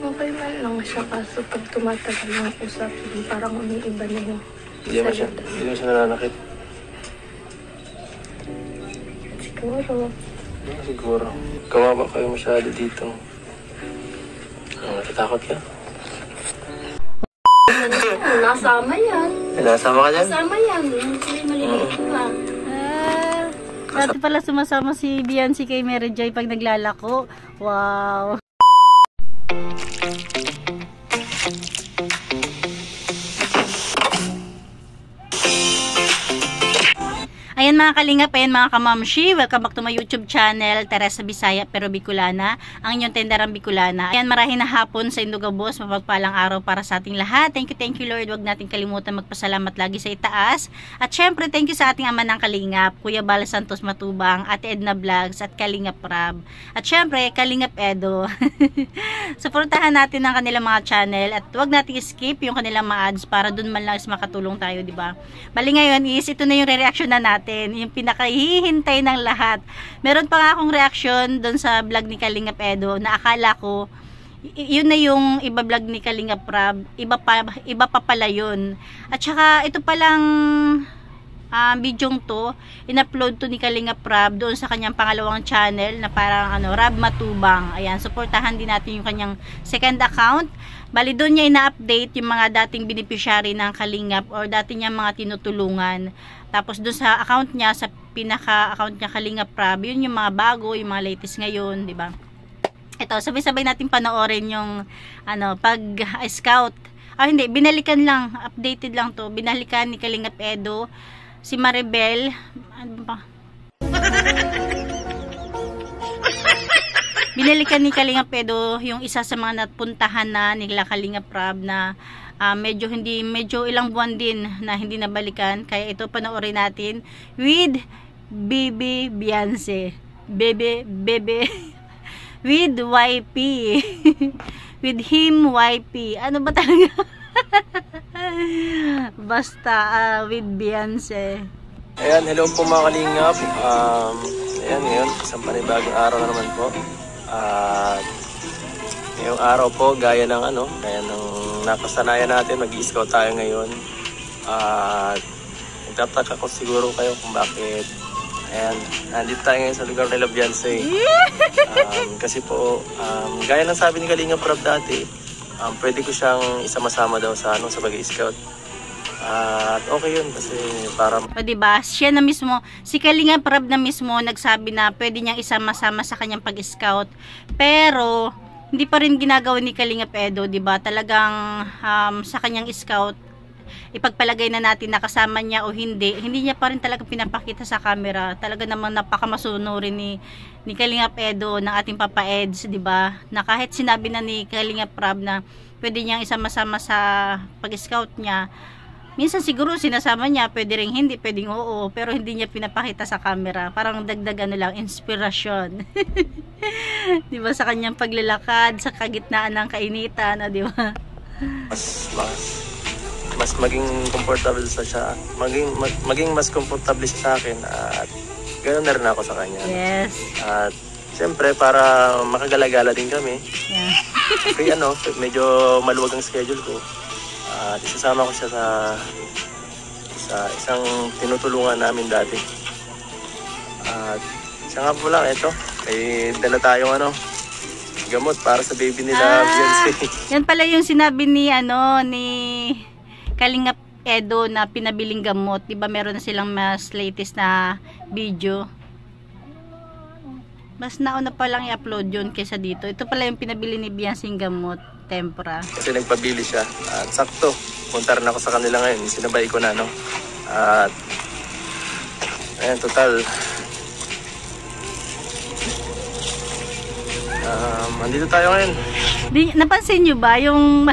Okay man lang siya, kaso pag tumatagal ng usapin, parang umiiba na yung Hindi mo siya nananakit. Siguro. Siguro. Kawawa kayo masyado dito. Natatakot ka? Nasama yan. Nasama ka dyan? Nasama yan. May maliliit pa. Dati pala sumasama si Biancy kay Mary Joy pag naglalako. Wow! Ayan mga kalingap, ayan mga kamamshi, welcome back to my YouTube channel, Teresa Bisaya pero Bicolana, ang inyong tendarang Bicolana. Ayan, marahin na hapon sa Indugabos, mapagpalang araw para sa ating lahat. Thank you Lord, wag natin kalimutan magpasalamat lagi sa itaas. At syempre, thank you sa ating ama ng kalingap, Kuya Bal Santos Matubang, Ate Edna Vlogs at Kalingap Rab. At syempre, Kalingap Edo. Suportahan natin ang kanilang mga channel at wag natin skip yung kanilang mga ads para dun man lang is makatulong tayo, di ba? Bali ngayon is, ito na yung re-reaction na natin. Yung pinakahihintay ng lahat. Meron pa nga akong reaction doon sa vlog ni Kalingap Edo na akala ko yun na yung iba vlog ni Kalingap Rab, iba pa pala yun. At saka ito palang bidyong to, in-upload to ni Kalingap Rab doon sa kanyang pangalawang channel na parang Rab Matubang. Ayan, suportahan din natin yung kanyang second account. Bali doon niya ina-update yung mga dating beneficiary ng Kalingap or dati niya mga tinutulungan. Tapos doon sa account niya, sa pinaka-account niya Kalingap Rab, yun yung mga bago, yung mga latest ngayon, di ba? Ito, sabay-sabay natin panoorin yung pag-scout. Hindi, binalikan lang, updated lang to. Binalikan ni Kalingap Edo si Maribel. Ano ba? Binalikan ni Kalingap Edo yung isa sa mga napuntahan na nila Kalingap Rab na medyo ilang buwan din na hindi nabalikan. Kaya ito panoorin natin with Baby Biancy. Bebe with YP. With him YP. Ano ba talaga? Basta with Biancy. Ayan, hello po mga Kalingap. Ayan, ngayon, isang panibagong araw na naman po. Ngayong araw po, gaya ng nakasanayan natin, mag-i-scout tayo ngayon. Nagtataka ko siguro kayo kung bakit. Ayan, nandito tayo ngayon sa lugar nila Biancy. Kasi po, gaya ng sabi ni Kalingap Rab dati, pwede ko siyang isama-sama daw sa pag-i-scout. At okay yun kasi para... O diba, siya na mismo, si Kalingap Rab na mismo nagsabi na pwede niyang isama-sama sa kanyang pag-scout. Pero, hindi pa rin ginagawa ni Kalingap Edo, diba? Talagang sa kanyang scout, ipagpalagay na natin na kasama niya o hindi niya pa rin talaga pinapakita sa camera. Talaga namang napakamasunurin ni Kalingap Edo ng ating Papa Eds, diba? Na kahit sinabi na ni Kalingap Rab na pwede niyang isama-sama sa pag-scout niya, minsan siguro sinasama niya, pwede rin hindi, pwedeng oo, pero hindi niya pinapakita sa camera. Parang dagdag lang, inspirasyon. Diba, sa kanyang paglalakad, sa kagitnaan ng kainitan, diba? Mas maging comfortable siya. Maging mas comfortable siya sa akin at ganoon na rin ako sa kanya. Yes. At siyempre, para makagalagala din kami. Yeah. Kaya medyo maluwag ang schedule ko. At isasama ko siya sa isang tinutulungan namin dati. At siya nga po lang, ito. May dala tayong gamot para sa baby nila Biancy. Yan pala yung sinabi ni Kalingap Edo na pinabiling gamot. Diba meron na silang mas latest na video. Mas nauna pa lang i-upload yun kaysa dito. Ito pala yung pinabili ni Biancy gamot. Tempra. Kasi nagpabili siya. At sakto, punta rin ako sa kanila ngayon. Sinabay ko na, At, ayan, total. Andito tayo ngayon. Napansin nyo ba yung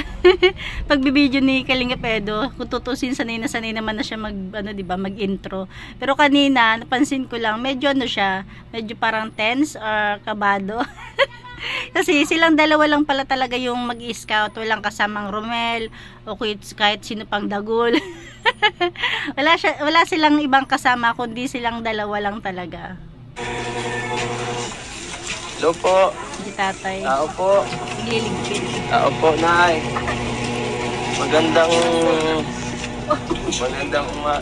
pagbibideo ni Kalingap Edo? Kung tutusin, sanay naman na siya mag-intro. Pero kanina, napansin ko lang, medyo medyo parang tense or kabado. Kasi silang dalawa lang pala talaga yung mag-i-scout. Walang kasamang Romel o kahit sino pang dagol. Wala silang ibang kasama kundi silang dalawa lang talaga. Hello po. si tatay. Tao po. Liligpit. Tao po, Nay. Magandang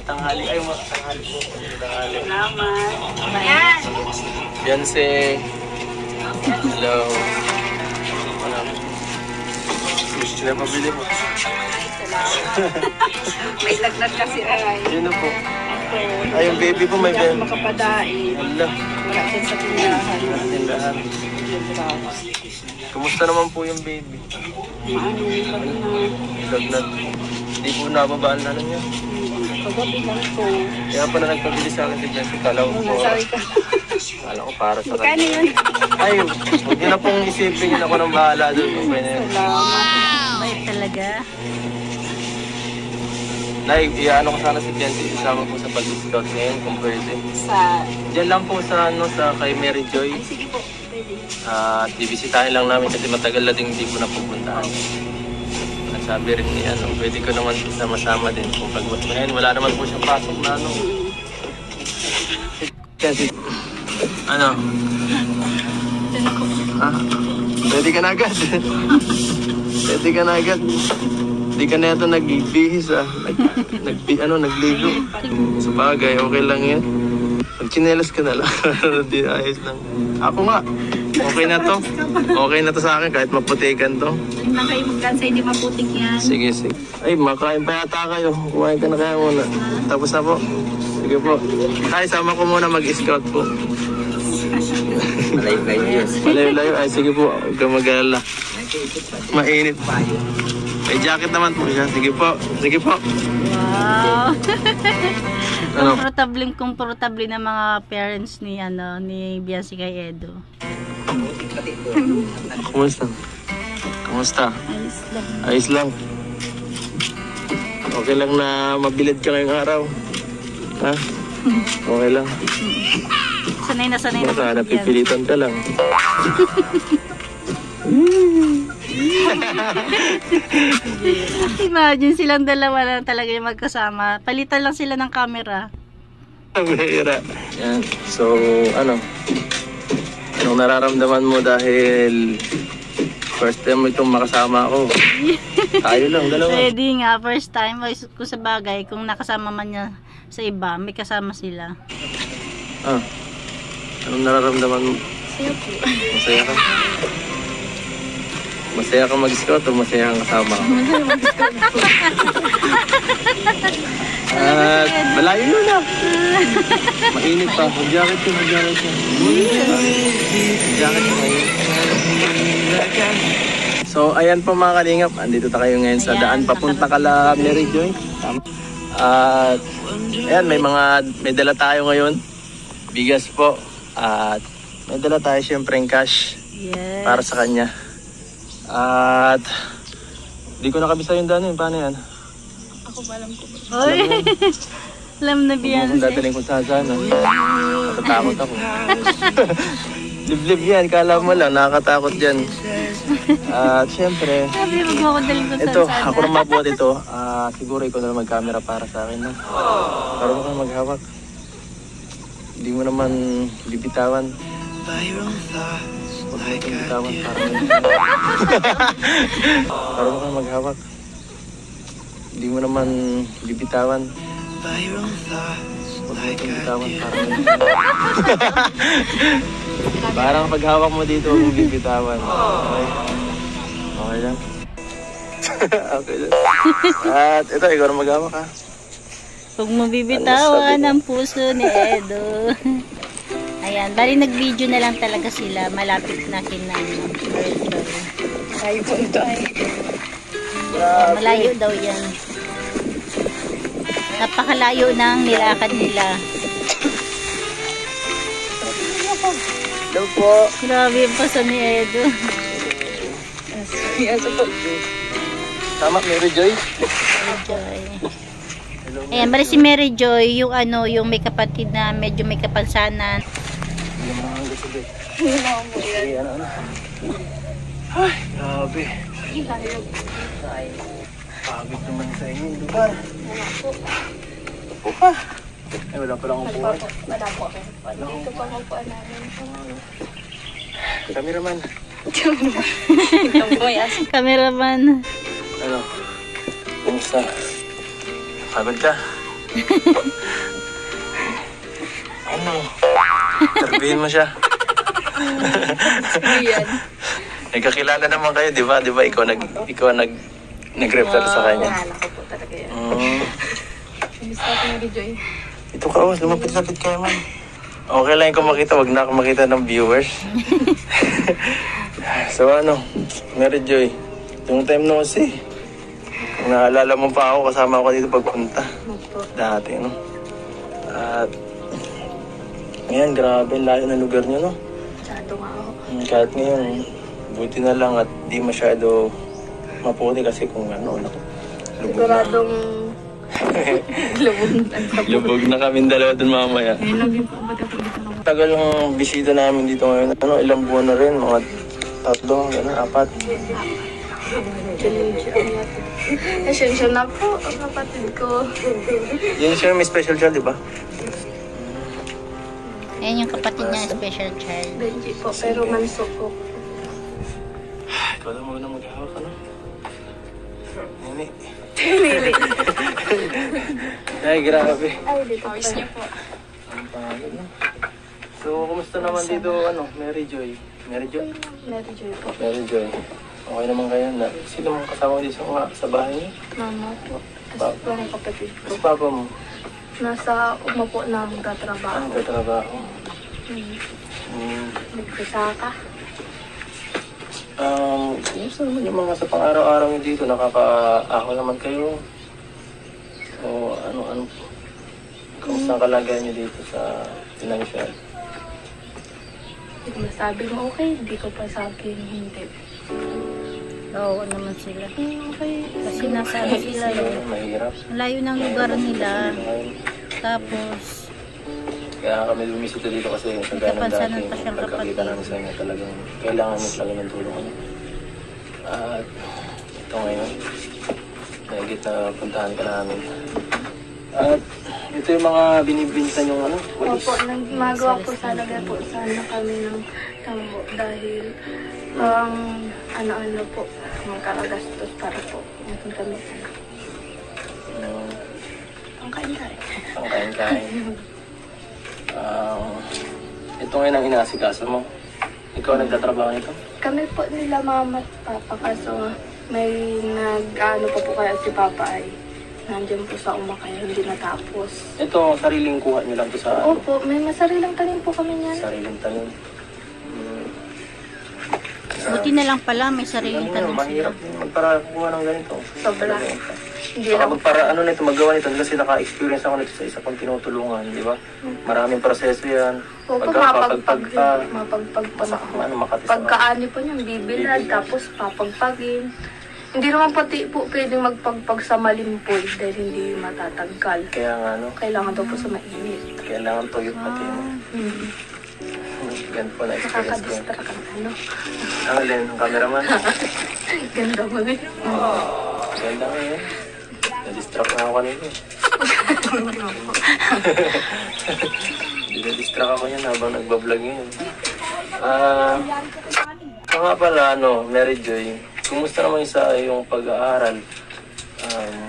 tanghali. Ay, tanghali po. Tanghali. Salamat. Beyonce. Hello. Wala. Sila pabili mo. May lagnat kasi ay. Yun na po. Ay, yung baby po may baby. Makapadain. Hala. Wala din sa tindahan. Tindahan. Kumusta naman po yung baby? Lagnat. Hindi po nababaan na niya. Kagabi lang po. Kaya pa na nagpabili sa akin si Beyonce. Kala ko po. Sorry ka. Kala ko para sa Kano kanya. yun? Ay, huwag niyo na pong isipin yun. Ako nang bahala doon. Okay na yun. Salamat. Bait talaga. Nay, iyaano ko sana si Beyonce. Isama po sa pag-scout ngayon kung pwede. Sa... Diyan lang po sa, sa kay Mary Joy. Ay, sige po. Pwede. Bibisitahin lang namin kasi matagal na din hindi ko napupuntahan. Sabi rin ni pwede ko naman sama-sama din kung pag ngayon wala naman po siyang pasok na Kasi, pwede ka na agad. Pwede ka na agad. Hindi ka na ito nagbihis nagligo. Sa bagay, okay lang yan. Pag chinelas ka na lang, di ayos lang. Ako nga, okay na to. Okay na to sa akin kahit maputikan to. Huwag na kayo magkansa, hindi maputik yan. Sige. Ay, makain pa yata kayo. Kumain ka na kaya muna. Tapos na po. Sige po. Ay, sama ko muna mag-scout po. Malayo-layo. Ay, sige po. Huwag kang mag-alala. Mainit. May jacket naman po siya. Sige po. Wow. Komportable na mga parents ni Beyonce kay Edo. Kumusta? Ayos lang. Okay lang na mabilad ka ngayong araw. Ha? Okay lang. Sanay na Baka napipilitan ka lang. Imagine silang dalawa na talaga yung magkasama. Palitan lang sila ng camera. Mahira. Yan. So, anong nararamdaman mo dahil first time mo itong makasama ako? Tayo lang, dalawa. Pwede nga, first time. Kung sa bagay, kung nakasama man niya sa iba, may kasama sila. Anong nararamdaman mo? Masaya po. Masaya ka? Masaya ka mag-scout o masaya kang kasama ko? At malayo yun na. Mainit pa. Mag-jacket ka. Jacket ka, mainit. So, ayan po mga kalingap. Andito tayo ngayon sa daan papunta kala Mary Joy. At ayan, may dala tayo ngayon. Bigas po. At may dala tayo syempre yung cash. Yes. Para sa kanya. At di ko nakabisa yung daan yun. Paano yan? Ako ba alam ko. Oy. Alam na Beyonce. Kung dadaling ko saan. Natatakot ako. Liblib yan. Kala mo lang. Nakakatakot yan. At syempre, Sabi mo ako daling kung ito, saan. ako na mabuhat ito. Siguro ikaw na mag-camera para sa akin. Para mo kang maghawak. Hindi mo naman bibitawan. Huwag mo kang bitawan para mo kang maghawak. Hindi mo naman bibitawan. Huwag mo kang bitawan parang paghawak mo dito, huwag mo bibitawan. Okay? Okay lang? Okay lang. At ito, ikaw na maghawak ha. Huwag mo bibitawan ang puso ni Edo. Ayan, bali nag-video na lang talaga sila. Malapit na birthday. Tayo po ito ay. Malayo daw yan. Napakalayo ng nilakad nila. Hello po. Grabe yung paso ni Edo. Yes, po. Tama, Mary Joy. Joy. Ayan, bali si Mary Joy, yung yung may kapatid na medyo may kapansanan. Ay, grabe. Pagod naman sa inyo yung lugar. Upo ka. Ay, wala pa lang upuan. Wala po. Dito pa ang upuan namin. Cameraman, Cameraman. Ano? Kumusta? Pagod ka? Ano? Tarbihin mo siya. Yan. Nagkakilala naman kayo, di ba? Di ba ikaw nag-refer sa kanya? Naalala ko po talaga yan. Kumusta ko yung video eh? Ito ka, lumapit-lapit kayo man. Okay lang kung makita, wag na ako makita ng viewers. So ano, Mary Joy, yung time no kasi, naalala mo pa ako, kasama ako dito pagpunta. Dati, no? At, ngayon, grabe, layo ng lugar niyo, no? Masyado nga ako. Kahit ngayon, buti na lang at di masyado maputi kasi kung ano, lubog na. Siguradong Lubog na kami dalawa dun mamaya. Ngayon lang din po ba dito na ako? Tagal ng bisita namin dito ngayon. Ano, ilang buwan na rin, mga 3, gano'n, 4. Asensya na po ang kapatid ko. Yan siya, may special child, di ba? Ayan yung kapatid niya, special child. Benji po, pero manso po. Ikaw lang muna maghahawak, ano? Nini. Ay, grabe. Ay, dito pa. Ang pagod, no? So, kumusta naman dito, ano, Mary Joy? Mary Joy? Mary Joy po. Mary Joy. Okay naman kayo na. Sino mong kasama dito sa bahay niyo? Mama po. Tapos po ang kapatid ko. Tapos papa mo? Nasa umupo na magtatrabaho. Ano ka trabaho? Nagkasaka. Kumusta naman yung mga sa pang-araw-araw nyo dito? Nakaka-ako naman kayo? O ano? Kumusta ang kalagayan nyo dito sa financial? Hindi ko masabing okay. Hindi ko pa sabing hindi. Oo, naman sila. Okay. Kasi nasa ano sila yun. Mahirap. Malayo ng lugar nila. Tapos, Kaya kami lumisito dito kasi sa ganang Nagkapansanan dati. pa siyang Pagkakita kapatid. namin sa inyo talagang kailangan mo talaga ng tulong kami. At ito ngayon, nahigit na puntahan ka namin. At ito yung mga binibintan yung ano? Opo, nagmagawa po talaga po sana kami ng tambo dahil ano-ano po, magkakagastos para po. Yung kami. Ang kain-kain. Ang kain-kain. Ito ngayon ang inaasikaso mo. Ikaw nagtatrabaho nito? Kami po nila mama at papa kaso may nag-ano pa po kaya si papa ay nandiyan po sa kaya hindi natapos. Ito, sariling kuha nyo lang to sa Opo, may masarilang tanim po kami niyan. sariling tanim. buti na lang pala may sariling Ano, tanong sila. mahirap din magpara kuha ng ganito. Sobra. Hindi Saka lang. magpara ano nito, magawa nito kasi naka-experience ako nito sa isa kong tinutulungan, di ba? Maraming proseso yan. Opo, Pagpagpag ka, mapagpag pa na ako. ano, makatis ka. Pagkaani po niyang bibilad, tapos papagpagin. Hindi naman pati po pwedeng magpagpag sa malimpol dahil hindi matatagkal. Kaya nga, ano, Kailangan daw po sa mainit. kailangan tuyot pati mo. Ganito po na experience ko. Nakaka-distract ang ano. Ang alin, ang cameraman. Ganda mo na yun. Ganda nga yun. Na-distract na ako kanina. Dina-distract ako yan habang nagbablog ngayon. Nga pala, ano, Mary Joy, kumusta naman sa yung pag-aaral?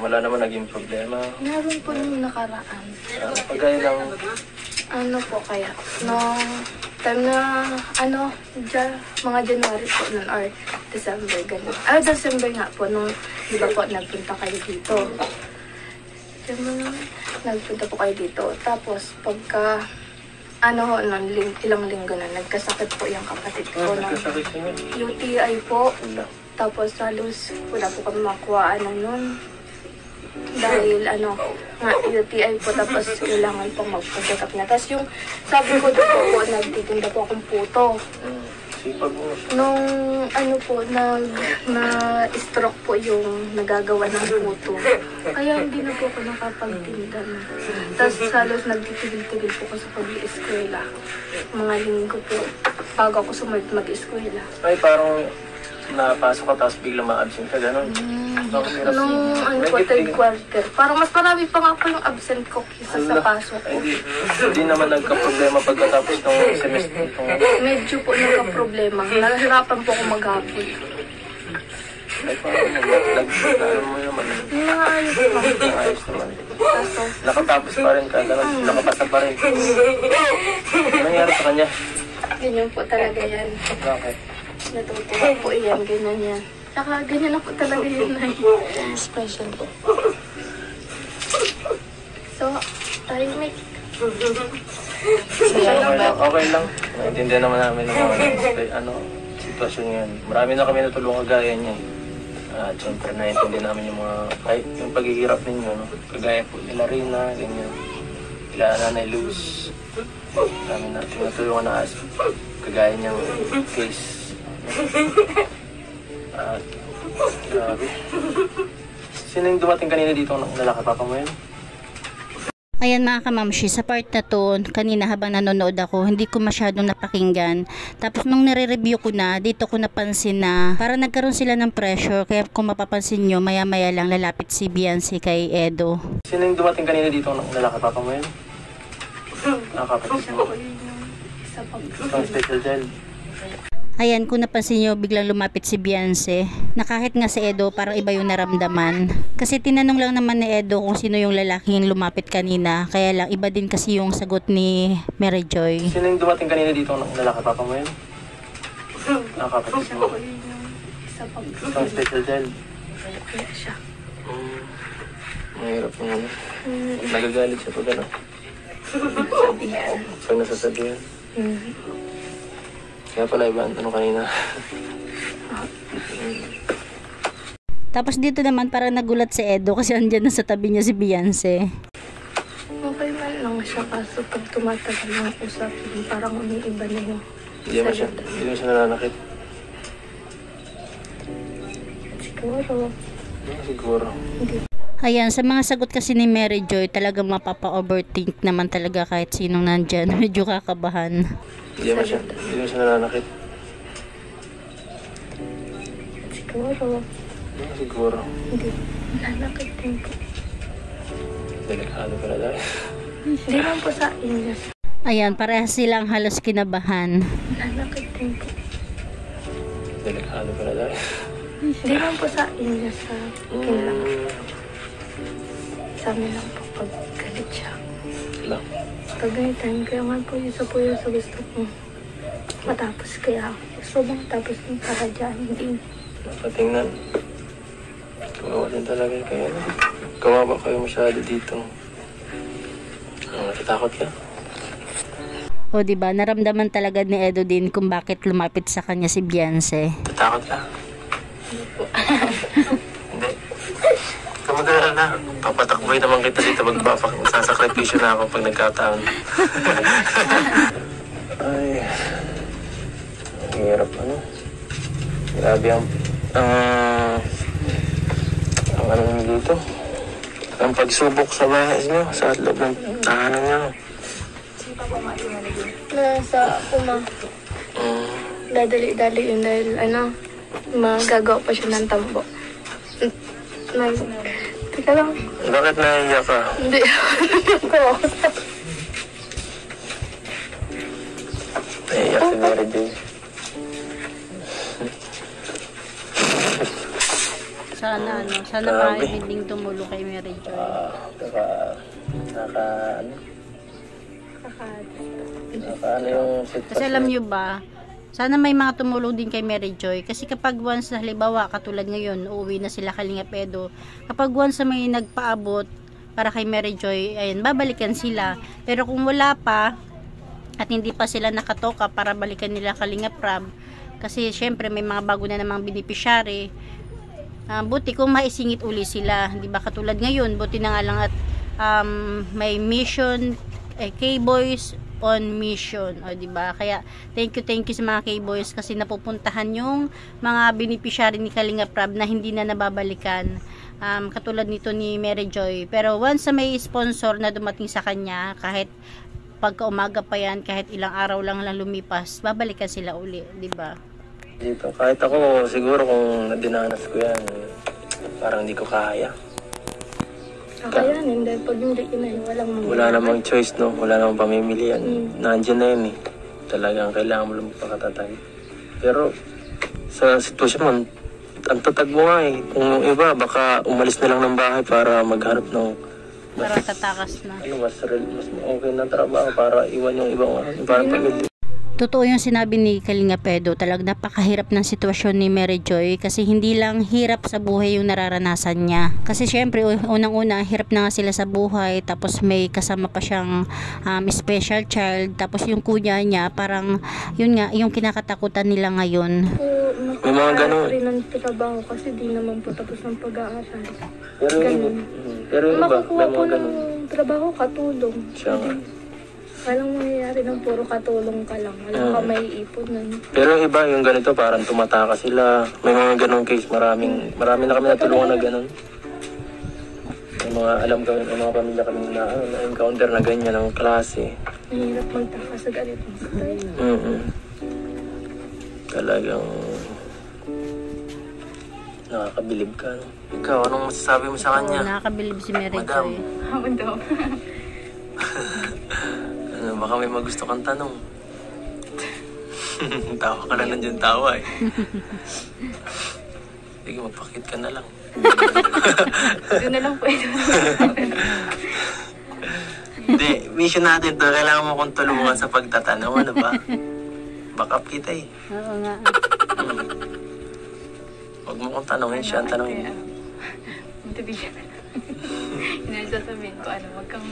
Wala naman naging problema. Meron po nung nakaraan. Pagkaya lang, Ano po kaya? Nung time na, mga January po nun or December, ganun. December nga po, nung, di ba po, nagpunta kayo dito. Nagpunta po kayo dito. Tapos, pagka, ilang linggo na, nagkasakit po yung kapatid ko. nagkasakit ko yun. UTI po. Wala. Tapos, halos, wala po kami makuhaan na nun. Dahil UTI po tapos kailangan pong magpa-check up na. Tapos yung sabi ko dito po, nagtitinda po akong puto. Sipag mo. Nung na-stroke po yung nagagawa ng puto. Kaya hindi na po ako nakapagtinda. Tapos halos nagtitigil-tigil po ko sa pag-i-eskwela. Mga linggo po, bago ako sumunod mag-eskwela. Ay, parang napasok ka tapos biglang ma-absent ka, gano'n. Nung ano po, third quarter. Parang mas marami pa nga po yung absent ko kaysa sa pasok ko. Hindi naman nagka-problema pagkatapos ng semester. Medyo po nagka-problema. Nahirapan po ako maghapon. Ay, parang nag-ano mo naman. Yung mga ayos pa. Ayos naman. Kaso, Nakatapos pa rin ka, gano'n. Nakapasa pa rin. Ano nangyari sa kanya? ganyan po talaga yan. Bakit? Natutuwa po yan, ganyan yan. Saka ganyan na po talaga yun ay special po. So, tahimik. Okay lang. Maintindihan naman namin ng mga sitwasyon ngayon. Marami na kami natulungan kagaya niya. At syempre naiintindihan namin yung mga, kahit yung paghihirap ninyo, no? Kagaya po nila Rina, ganyan. Nila Nanay Luz. Marami na tinutulungan na kagaya niyang case. At grabe. Sino yung dumating kanina dito ng lalaki, papa mo yun? Ayan mga kamamshi, sa part na to, kanina habang nanonood ako, hindi ko masyadong napakinggan. Tapos nung nire-review ko na, dito ko napansin na para nagkaroon sila ng pressure. Kaya kung mapapansin nyo, maya-maya lang lalapit si Beyonce kay Edo. Sino yung dumating kanina dito ng lalaki, papa mo yun? Nakakapatid mo. Isa pag Itong special child. Ayan, kung napansin nyo, biglang lumapit si Beyonce. Na kahit nga si Edo, parang iba yung naramdaman. Kasi tinanong lang naman ni Edo kung sino yung lalaking lumapit kanina. Kaya lang, iba din kasi yung sagot ni Mary Joy. Sino yung dumating kanina dito ng lalaki, papa mo yun? Nakakapatid mo. isa pag Itong special child. kaya siya. Mahirap yung ano. Nagagalit siya pag ano. Sabihan. Pag nasasabihan. Kaya pala iba ang tanong kanina. Tapos dito naman parang nagulat si Edo kasi andyan na sa tabi niya si Beyonce. Okay man lang siya kaso pag tumatagal ng usapin, parang umiiba na yung Hindi mo siya nananakit. siguro. Siguro. Hindi. Ayan, sa mga sagot kasi ni Mary Joy, talagang mapapa-overthink naman talaga kahit sinong nandyan. Medyo kakabahan. Hindi mo siya nananakit. Siguro. Siguro. Hindi. Nanakit din po. Delikado pala dahil. Hindi lang po sa inyo. Ayan, parehas silang halos kinabahan. Nanakit din po. Delikado pala dahil. Hindi lang po sa inyo. Sa akin lang. Sa amin lang po pag galit siya. Lang. Pag ganitan, kaya nga po isa po yun sa gusto ko matapos. Kaya gusto mo matapos ng kahadyan. Hindi. Patingnan. Kawawa din talaga kayo. Kawawa kayo masyado dito. Natatakot ka? O diba, naramdaman talaga ni Edo din kung bakit lumapit sa kanya si Beyonce. Natatakot ka? Hindi. Kamagala na. Papatakboy naman kita dito. Sasakripisyo na ako pag nagkataon. Ay. Ang hirap ano. Grabe ang ano nyo dito. Ang pagsubok sa bahay nyo. Sa loob ng tahanan nyo. Nasa kuma. Dadali-dali yun dahil magagawa pa siya ng tambo. Teka lang. Bakit naiiyak ka? Hindi. Naiiyak si Mary Joy. Sana sana Grabe. makakibiging tumulo kay Mary Joy. Ano yung sitwasyon? Kasi alam nyo ba, sana may mga tumulong din kay Mary Joy. Kasi kapag once na halimbawa, katulad ngayon, uuwi na sila Kalingap Edo. Kapag once na may nagpaabot para kay Mary Joy, ayun, babalikan sila. Pero kung wala pa, at hindi pa sila nakatoka para balikan nila Kalingap Rab, kasi syempre may mga bago na namang beneficiary, buti kung maisingit uli sila, di ba? Katulad ngayon, buti na nga lang at may mission, K-Boys on mission, o di ba? Kaya thank you sa mga K-Boys kasi napupuntahan yung mga beneficiary ni Kalingap Rab na hindi na nababalikan. Katulad nito ni Mary Joy. Pero once na may sponsor na dumating sa kanya, kahit pagka umaga pa yan, kahit ilang araw lang lumipas, babalikan sila uli, di ba? Dito, kahit ako, siguro kung dinanas ko yan, parang hindi ko kaya. Kakayanin, dahil pag hindi inay, Wala namang choice, no? Wala namang pamimilian. Nandiyan na yun, eh. Talagang kailangan mo lang magpakatatag. Pero, sa sitwasyon mo, ang tatag mo nga, eh. Kung iba, baka umalis na lang ng bahay para maghanap ng... Parang tatakas na. mas okay na trabaho para iwan yung ibang parang pamilya. Totoo yung sinabi ni Kalinga Pedro, talagang napakahirap ng sitwasyon ni Mary Joy kasi hindi lang hirap sa buhay yung nararanasan niya. Kasi syempre, unang-una, hirap na nga sila sa buhay, tapos may kasama pa siyang special child, tapos yung kuya niya, parang yun nga, yung kinakatakutan nila ngayon. May mga ganun. rin ang trabaho kasi di naman po tapos ng pag-aaral. Pero yung iba, Makukuha may po mga ng ganun. trabaho, katulong. Siya nga. Walang mangyayari ng puro katulong ka lang. Walang ka may ipon nun. Pero yung iba, yung ganito, parang tumataka sila. May mga ganong case, marami na kami natulungan na ganon. May mga alam kami, may mga pamilya kami na encounter na ganyan ng klase. Mahirap magtaka sa ganitong style. Talagang nakakabilib ka. No? Ikaw, anong masasabi mo sa kanya? Nakakabilib si Mary Madam. Joy. Ako daw. Ano, baka may magusto kang tanong. Tawa ka na nandiyan tawa eh. Sige, magpakit ka na lang. Doon na lang pwede. Hindi, mission natin to. Kailangan mo kong tulungan sa pagtatanong. Ano ba? Back up kita eh. Oo nga. Huwag mo kong tanongin siya. Tanongin. Motivation. Inasasabihin ko, wag kang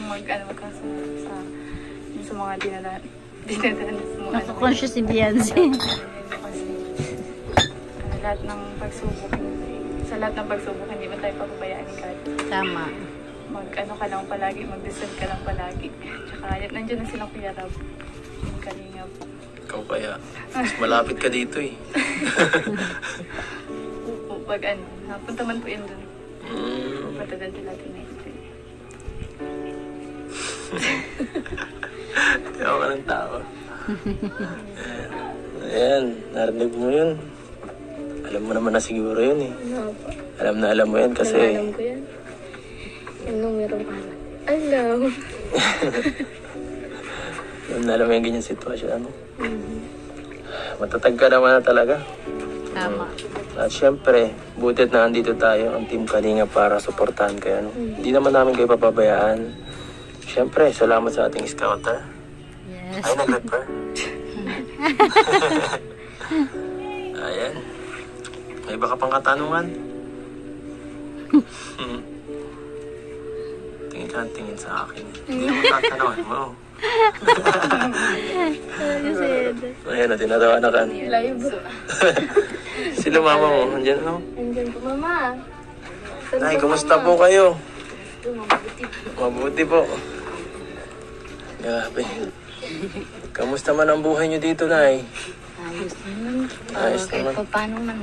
sa mga dinadanas mo. Nakakonsyos si Beyonce. Kasi lahat ng pagsubok, sa lahat ng pagsubok, hindi ba tayo papabayaan ni God? Tama. Ka lang palagi, mag-decide ka lang palagi. Tsaka, nandiyan na silang Kuya Rab. Yung Kalingap. Ikaw kaya. Mas malapit ka dito eh. Pag napunta man po yun dun. Matagal din natin na ito. Tawa ka ng tawa. Ayan, narinig mo yun. Alam mo naman na siguro yun eh. Alam mo yan kasi... Alam ko yan. Yung numerong anak. Alam. Alam mo yung ganyan sitwasyon. Ano? Matatag ka naman na talaga. Tama. At syempre, butit na andito tayo, ang Team Kalinga para suportahan kayo. No? Hindi naman namin kayo papabayaan. Syempre, salamat sa ating scouter. Yes. Ay, nag-refer. Ayan. May iba ka pang katanungan? Tingin sa akin. Hindi mo tatanungin mo. Ayan, tinatawa na ka. Live. Sino mama mo? Andiyan no? Andiyan po, Mama. Ay, kumusta po kayo? Mabuti po. Grabe. Kamusta man ang buhay niyo dito, Nay? Ayos naman. Ayos Kahit naman. pa paano man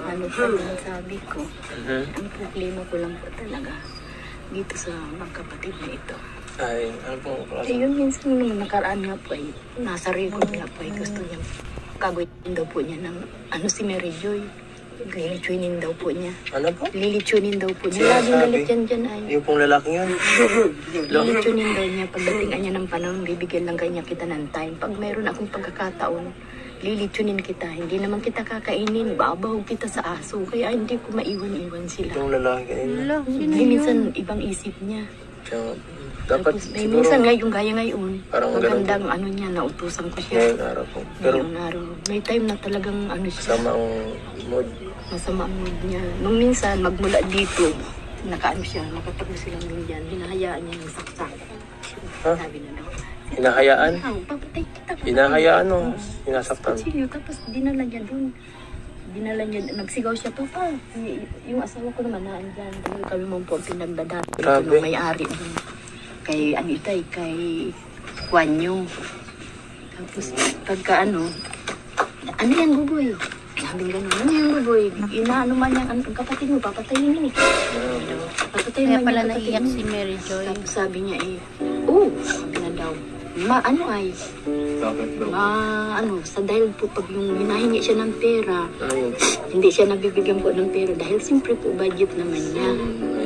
ano pa yung sabi ko. Ang problema ko lang po talaga dito sa magkapatid na ito. Ay, ano po? Yun minsan naman nakaraan nga po ay nasa record nga po ay gusto niya kagawin daw po niya ng si Mary Joy. Lilitsunin daw po niya. Ano po? Lilitsunin daw po niya. Laging galit yan dyan ay. Yung pong lalaki yan. Lilitsunin daw niya. Pagdating niya ng panahon, bibigyan lang kanya kita ng time. Pag mayroon akong pagkakataon, lilitsunin kita. Hindi naman kita kakainin. Babahog kita sa aso. Kaya hindi ko maiwan-iwan sila. Yung lalaki yan. Hindi minsan ibang isip niya. Kaya, dapat Tapos, siguro minsan ngayong gaya ngayon, parang magandang niya, nautusan ko siya. ngayong araw po. Pero Ngayong araw. May time na talagang siya. sama ang mood. Masama ang mood niya. Nung minsan, magmula dito, siya, nakatago silang din dyan. Hinahayaan niya ng saksak. Ha? Sabi na daw. Hinahayaan? Papatay kita. Hinahayaan o sinasaktan? Seryo, tapos dinala niya doon. Nagsigaw siya, Papa. Yung asawa ko naman naandyan. Dahil kami mong po pinagdadaan. Ito Grabe. nung may-ari doon. Kay Anitay, kay Kwanyo. Tapos pagka ano yan, Buboy? Sabi gano'n, ano yan, Buboy? Inaano man yan, ang kapatid mo, papatayin mo. Papatayin Kaya man pala yung kapatid naiyak mo. si Mary Joy. Tapos sabi niya sabi na daw, ano ay, Bakit bro? sa dahil po pag yung hinahingi siya ng pera, Ayun. hindi siya nabibigyan po ng pera dahil siyempre po budget naman niya.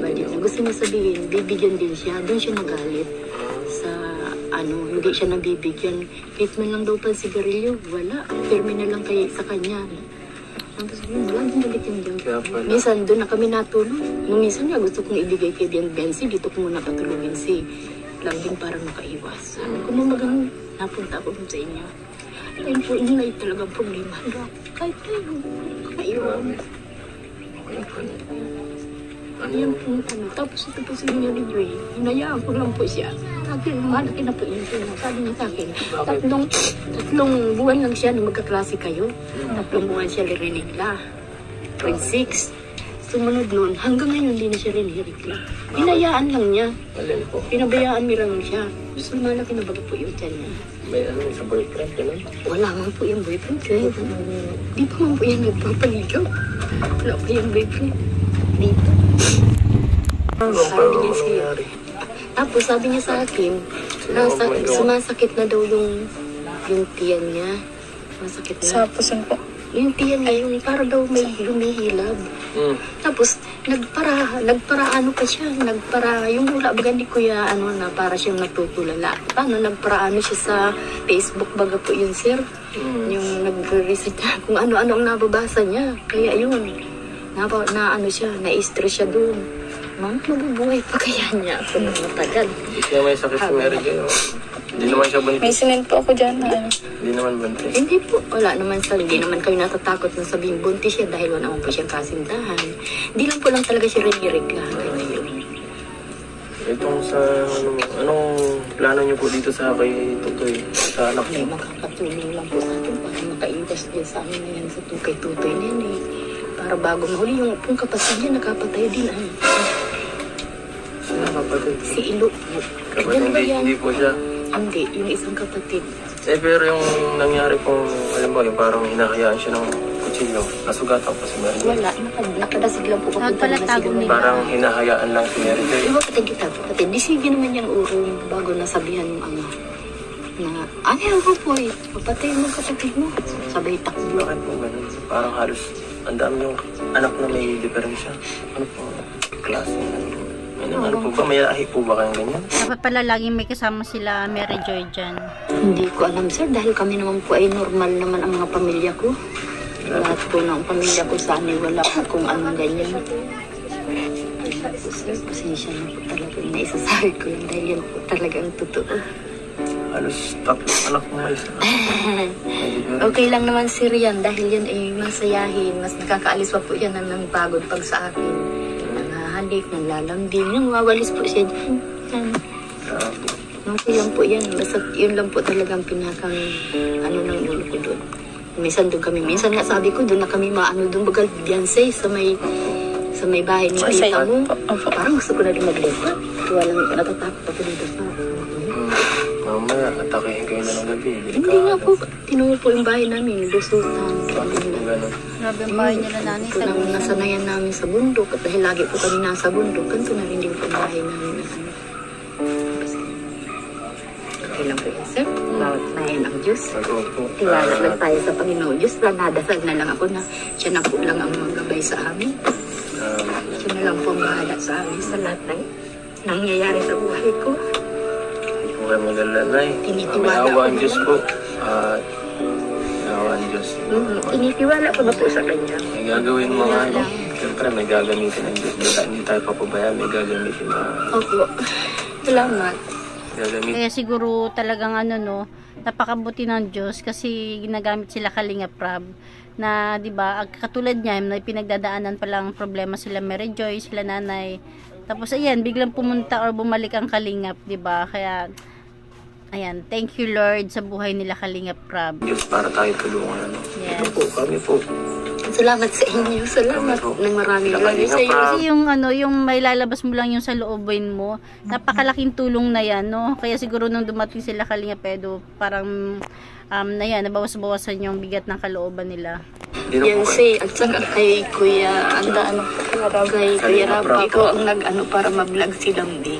Budget na gusto niya sabihin, bibigyan din siya. Doon siya nagalit sa hindi siya nabibigyan. Kahit man lang daw pa sigarilyo, wala. Permi na lang sa kanya. Tapos wala din ulit yung dyan. Kaya pala. Minsan doon na kami natulog. Nung minsan nga gusto kong ibigay kay Dian Bensi, dito ko muna katulogin si Lambing para makaiwas. Sabi ko magang napunta ako dun sa inyo. Ayun po, yun ay talagang problema. Kahit tayo, makaiwan. Okay pala. Yan po, tapos ito po si Mary Joy, hinayaan ko lang po siya. Sabi, malaki na po yun. Sabi niya sa akin, tatlong buwan lang siya nung magkaklase kayo. Tatlong buwan siya rinigla. Grade 6. Sumunod nun, hanggang ngayon hindi na siya rinigla. Hinayaan lang niya. Alin po? Pinabayaan mi lang siya. Gusto malaki na baga po yung tiyan niya. May sa boyfriend ka lang? Wala man po yung boyfriend. Di pa man po yan nagpapaligaw. Wala po yung boyfriend. Dito. Sabi niya siya. Tapos sabi niya sa akin, sumasakit na daw yung tiyan niya. Sumasakit na. Sa puson po. Yung tiyan niya, yung para daw may lumihilab. Tapos, nagparaano pa siya. Yung hula baga ni Kuya, na para siyang natutulala. Paano, nagparaano siya sa Facebook baga po yun, sir. Yung nag-reset kung ano-ano ang nababasa niya. Kaya yun, na-stress siya doon. Ma'am, mabubuhay pa kaya niya ako ng matagal. Hindi siya may sakit sa marriage eh. Hindi naman siya buntis. May sinend po ako dyan na Hindi naman buntis. Hindi po, hindi naman kami natatakot na sabihin buntis siya dahil wala naman po siyang kasintahan. Hindi lang po lang talaga siya riniriglahan ngayon. Itong sa, anong plano niyo po dito sa kay Tutoy? Sa anak May niyo? makakatulong lang po sa atin para makaiwas din sa amin na yan sa tukay-tutoy na yan eh. Para bago mahuli yung pong kapatid niya, nakapatay din ay. Sino kapatid? Si Ilo. Kapatid, hindi po siya. Hindi, yung isang kapatid. Pero yung nangyari pong, alam mo, yung parang hinahayaan siya ng kutsilyo, nasugatan pa si Mary Joy. Wala, nakadasig lang po pala tago nila. Parang hinahayaan lang si Mary Joy. Iba patay kita, kapatid. Disigi naman yung urong bago nasabihan yung ama. Na, ayaw ko po eh. Papatay mo kapatid mo. Sabay takbo. Bakit po ganun? Parang halos, ang dami yung anak na may diferensya. Ano po, klase? Ano po ba? May lahi po ba kayong ganyan? Dapat pala laging may kasama sila Mary Joy dyan. Hindi ko alam, sir, dahil kami naman po ay normal naman ang mga pamilya ko. Lahat po ng pamilya ko sa amin, wala po kung anong ganyan. Sir, pasensya na po talaga. Naisasabi ko lang dahil yan po talaga ang totoo. Halos tatlong anak mo may isa. Okay lang naman, sir, yan dahil yan ay masayahin. Mas nakakaalis pa po yan ng pagod pag sa akin. Nanghahalik, nanglalambing. Yung wawalis po siya dyan. Okay lang po yan. Basta yun lang po talagang pinakang ng ulo ko doon. Minsan doon kami. Minsan nga sabi ko doon na kami doon bagal Beyonce sa may bahay ni Tita mo. Parang gusto ko na rin maglipat. Kaya lang natatakot ako dito sa Mamaya, atakihin kayo na ng gabi. Hindi nga po. Tinungo po yung bahay namin. Lusutan. Ganun. Grabe ang bahay nila nanay Ito sa nang nasanayan namin sa bundok. At dahil lagi po kami nasa bundok, ganito na rin din po ang bahay namin. Okay lang po yan, sir. Bawat nahin ang Diyos. Tiwala lang tayo sa Panginoon. Diyos lang, nadasal na lang ako na siya na po lang ang magabay sa amin. Siya na lang po ang bahala sa amin sa lahat ng nangyayari sa buhay ko. Huwag kayo mag-alala, Nay. May awa ang Diyos po. May awa ang Diyos. Tinitiwala ko na po sa kanya. May gagawin mo nga, no? Siyempre, may gagamitin ang Diyos. Hindi tayo papabaya, may gagamitin na... Opo. Salamat. Gagamitin. Kaya siguro talagang napakabuti ng Diyos kasi ginagamit sila Kalinga Prab na 'di ba katulad niya na pinagdadaanan pa lang problema sila Mary Joy, sila nanay. Tapos ayan, biglang pumunta or bumalik ang Kalingap, 'di ba? Kaya ayan, thank you Lord sa buhay nila Kalinga Prab. Diyos para tayo tulungan. Yes. Ito po, kami po. Salamat sa inyo. Salamat ng maraming sa iyo. Kasi yung may lalabas mo lang yung sa loobin mo, napakalaking tulong na yan, no? Kaya siguro nung dumating sila Kalinga Pedo, parang nabawas-bawasan yung bigat ng kalooban nila. Yan at saka kay Kuya kay Kuya Rabi ko ang para ma-vlog silang din.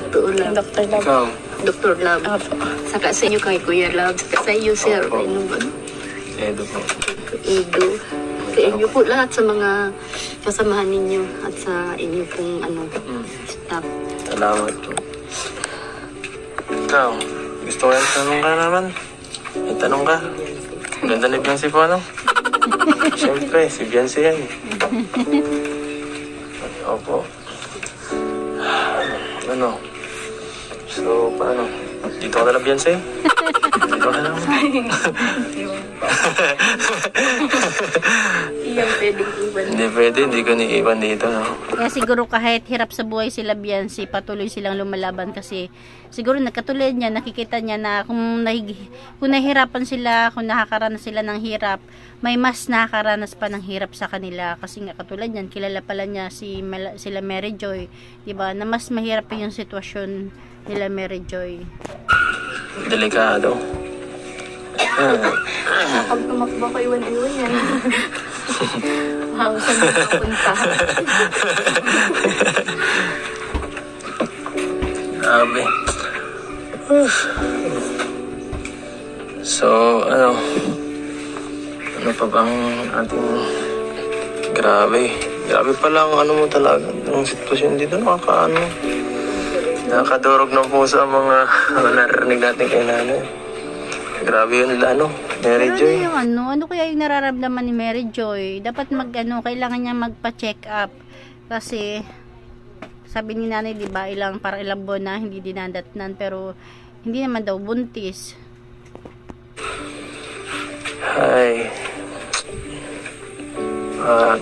Totoo lang. Ikaw, Dr. Love. Saka sa inyo kay Kuya Love. Saka sa iyo, sir. Opo. Ano, Edo po. Ido. Sa inyo po lahat sa mga kasamahan ninyo at sa inyo pong staff. Salamat po. Ikaw, gusto ko yung tanong ka naman? May tanong ka? Ganda ni Beyonce po, ano? Siyempre, si Beyonce yan. Opo. Ano? So, paano? Dito ka na lang, Beyonce? Dito ka na lang. Iyang pwedeng iwan. Hindi pwede, hindi ko niiwan dito, no? Kaya siguro kahit hirap sa buhay sila Beyonce, patuloy silang lumalaban kasi siguro nagkatulad niya, nakikita niya na kung nahihirapan sila, kung nakakaranas sila ng hirap, may mas nakakaranas pa ng hirap sa kanila kasi nga katulad niyan, kilala pala niya sila Mary Joy, 'di ba? Na mas mahirap pa yung sitwasyon nila Mary Joy. Delikado. Pag tumakbo ko, iwan-iwan yan. Wow, saan mo papunta? Grabe. So, ano pa bang ating grabe pala ang ano mo talaga ang sitwasyon dito, nakakadurog ng puso ang mga narinig natin kay nanay. Grabe yun nila, Mary Pero Joy. ano kaya yung nararamdaman ni Mary Joy? Dapat kailangan niya magpa-check up kasi sabi ni nanay, 'di ba, ilang buwan na hindi dinadatnan pero hindi naman daw buntis. Ay.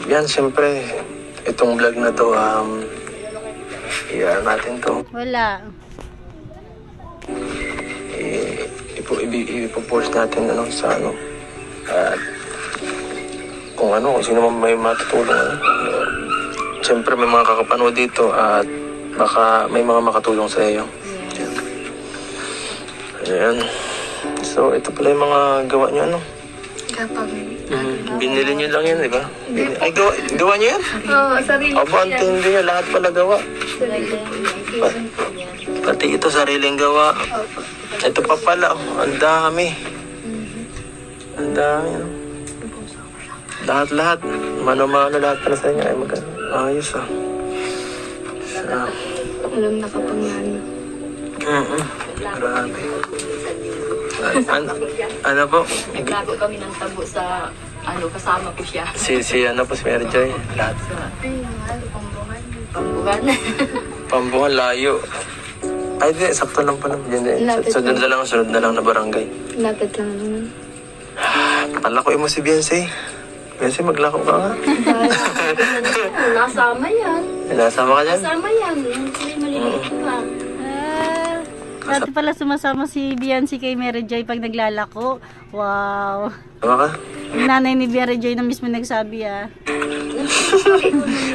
Yan, siyempre, itong vlog na to, natin to. Wala. Ipo-post natin sa at kung sino man may matutulong. Siyempre may mga kakapanood dito at baka may mga makatulong sa iyo. Ayan. So ito pala yung mga gawa niyo, Kapag... Binili niyo lang yan, di ba? Ay, gawa niyo yan? Oo, sarili Opo, ang tindi niyo, lahat pala gawa. Pati ito, sariling gawa. Ito pa pala, ang dami. Ang dami, Lahat. Mano-mano lahat pala sa inyo. Ay, maganda. Ayos, Alam na kapag Grabe. Ano po? Naglago kami ng tabo sa kasama ko siya. Si Mary Joy. Lahat. Pambuhan. Pambuhan, layo. Ay, di, sakto lang pala. Sunod na lang na barangay. Lapit lang naman. Palakoy mo si Beyonce. Beyonce, maglako ka nga. Nasama yan. Nasama ka dyan? Nasama yan. Maliliit pa. Dati pala sumasama si Beyonce kay Mary Joy pag naglalako. Wow. Tama ka? Yung nanay ni Mary Joy na mismo nagsabi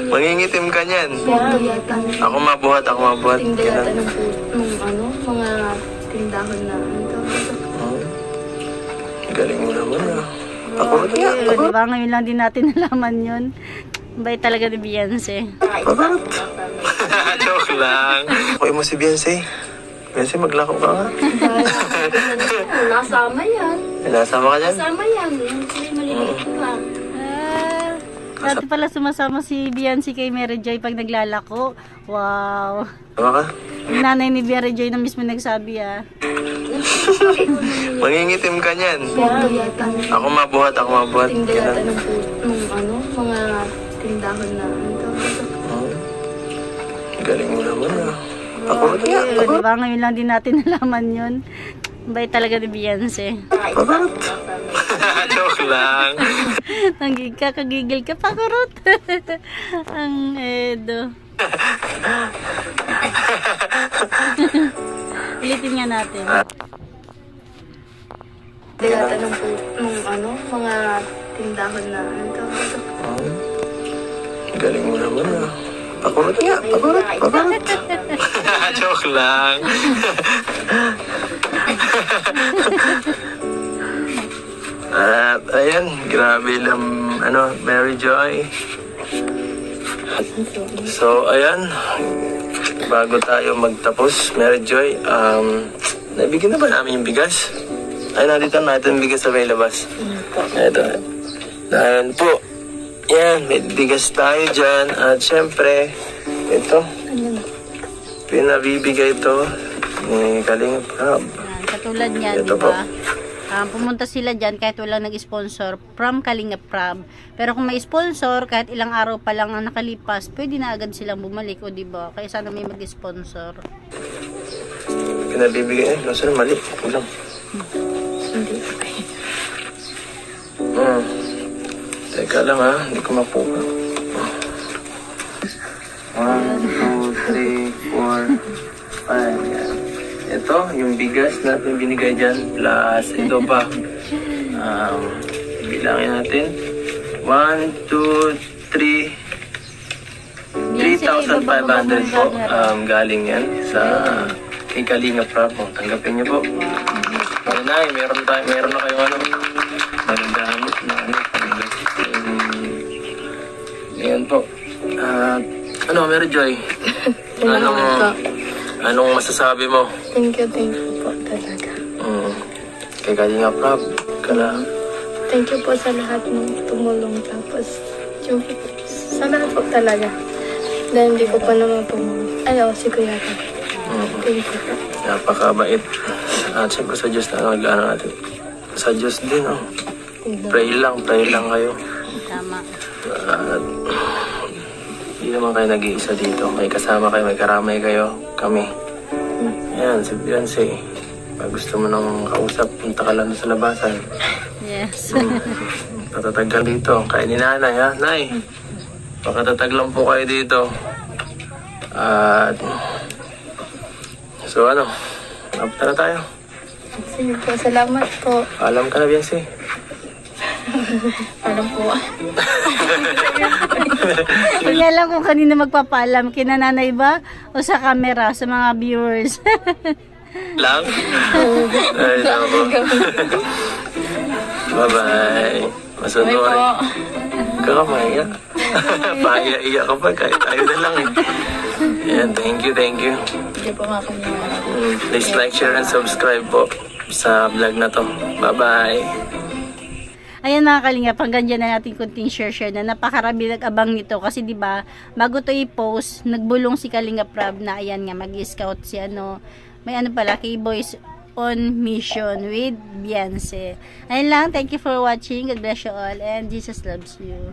Mangingitim ka niyan. Ako mabuhat. Tingdayatan ng mga tindahan na Galing mo naman, Ako Di ba ngayon lang din natin nalaman yun? Bait talaga ni Beyonce. Paparot. Joke lang. Ako'y mo si Beyonce. Beyonce, maglako ka nga. Nasama yan. Nasama ka dyan? Nasama yan. Maliliit pa. Dati pala sumasama si Beyonce kay Mary Joy pag naglalako. Wow. Tama ka? Yung nanay ni Mary Joy na mismo nagsabi Mangingitim ka niyan. Ako mabuhat. Tingdayatan ng mga tindahan na Galing mo naman, Ako Di ba ngayon lang din natin nalaman yun? Bait talaga ni Beyonce. Paparot. Joke lang. Kagigil ka, pakurot. Ang edo. Ulitin nga natin. Tingdayatan ng mga tindahan na Galing mo naman, Pakurot nga. Pakurot. Joke lang. At ayan, grabe lang, Mary Joy. So, ayan, bago tayo magtapos, Mary Joy, Nabigyan na ba namin yung bigas? Ay, nandito natin yung bigas sa may labas. Ito. Dahil po. Yan, may bigas tayo dyan. At syempre, ito. Pinabibigay ito ni Kalingap Prab. Yan, katulad niyan, Ito di ba? Pumunta sila dyan kahit walang nag-sponsor from Kalingap Prab. Pero kung may sponsor, kahit ilang araw pa lang ang nakalipas, pwede na agad silang bumalik, o di ba? Kaya sana may mag-sponsor. Pinabibigay. Nasaan mali? Kulang. Hindi. Teka lang ha. Hindi ko mapuka. 1, 2, 3, 4, 5. Yan. Ito, yung bigas natin binigay dyan. Plus, ito pa. Bilangin natin. 1, 2, 3. 3,500 po. Galing yan sa kay Kalingap Prab. Tanggapin niyo po. Ayan na, meron na kayo ano. Magandamit na ano. Ayan po. Ano, Mary Joy? Anong masasabi mo? Thank you po talaga. Kay Kalingap Prab ka lang. Thank you po sa lahat ng tumulong. Tapos, yung, sa lahat po talaga. Dahil hindi ko pa naman po. Si Kuya ka. Thank you po. Napakabait. At siyempre sa Diyos na nag-ano natin. Sa Diyos din, oh. Pray lang kayo. Tama. At hindi naman kayo nag-iisa dito. May kasama kayo, may karamay kayo. Kami. Ayan, si Beyonce. Pag gusto mo nang kausap, punta ka lang sa labasan. Yes. Patatag ka dito. Kaya ni Nanay, ha? Nay, pakatatag lang po kayo dito. At so ano, napta na tayo. Sige po, salamat po. Alam ka na, Beyonce. Alam po. Hindi alam kung kanina magpapaalam, kina nanay ba o sa camera, sa mga viewers. Lang? Ay, nako. Bye-bye. Masunod. Kakamaya. Pahaya-iya ka pa. Kahit tayo na lang eh. Ayan, thank you. Hindi po Please like, share, and subscribe po sa vlog na to. Bye-bye. Ayan mga kalingap, hanggang dyan na natin kunting share na napakarami nag-abang nito kasi 'di ba bago to i-post, nagbulong si Kalingap Prab na ayan nga mag-scout si ano, may ano pala, K-Boys on mission with Beyonce. Ayun lang, thank you for watching, God bless you all and Jesus loves you.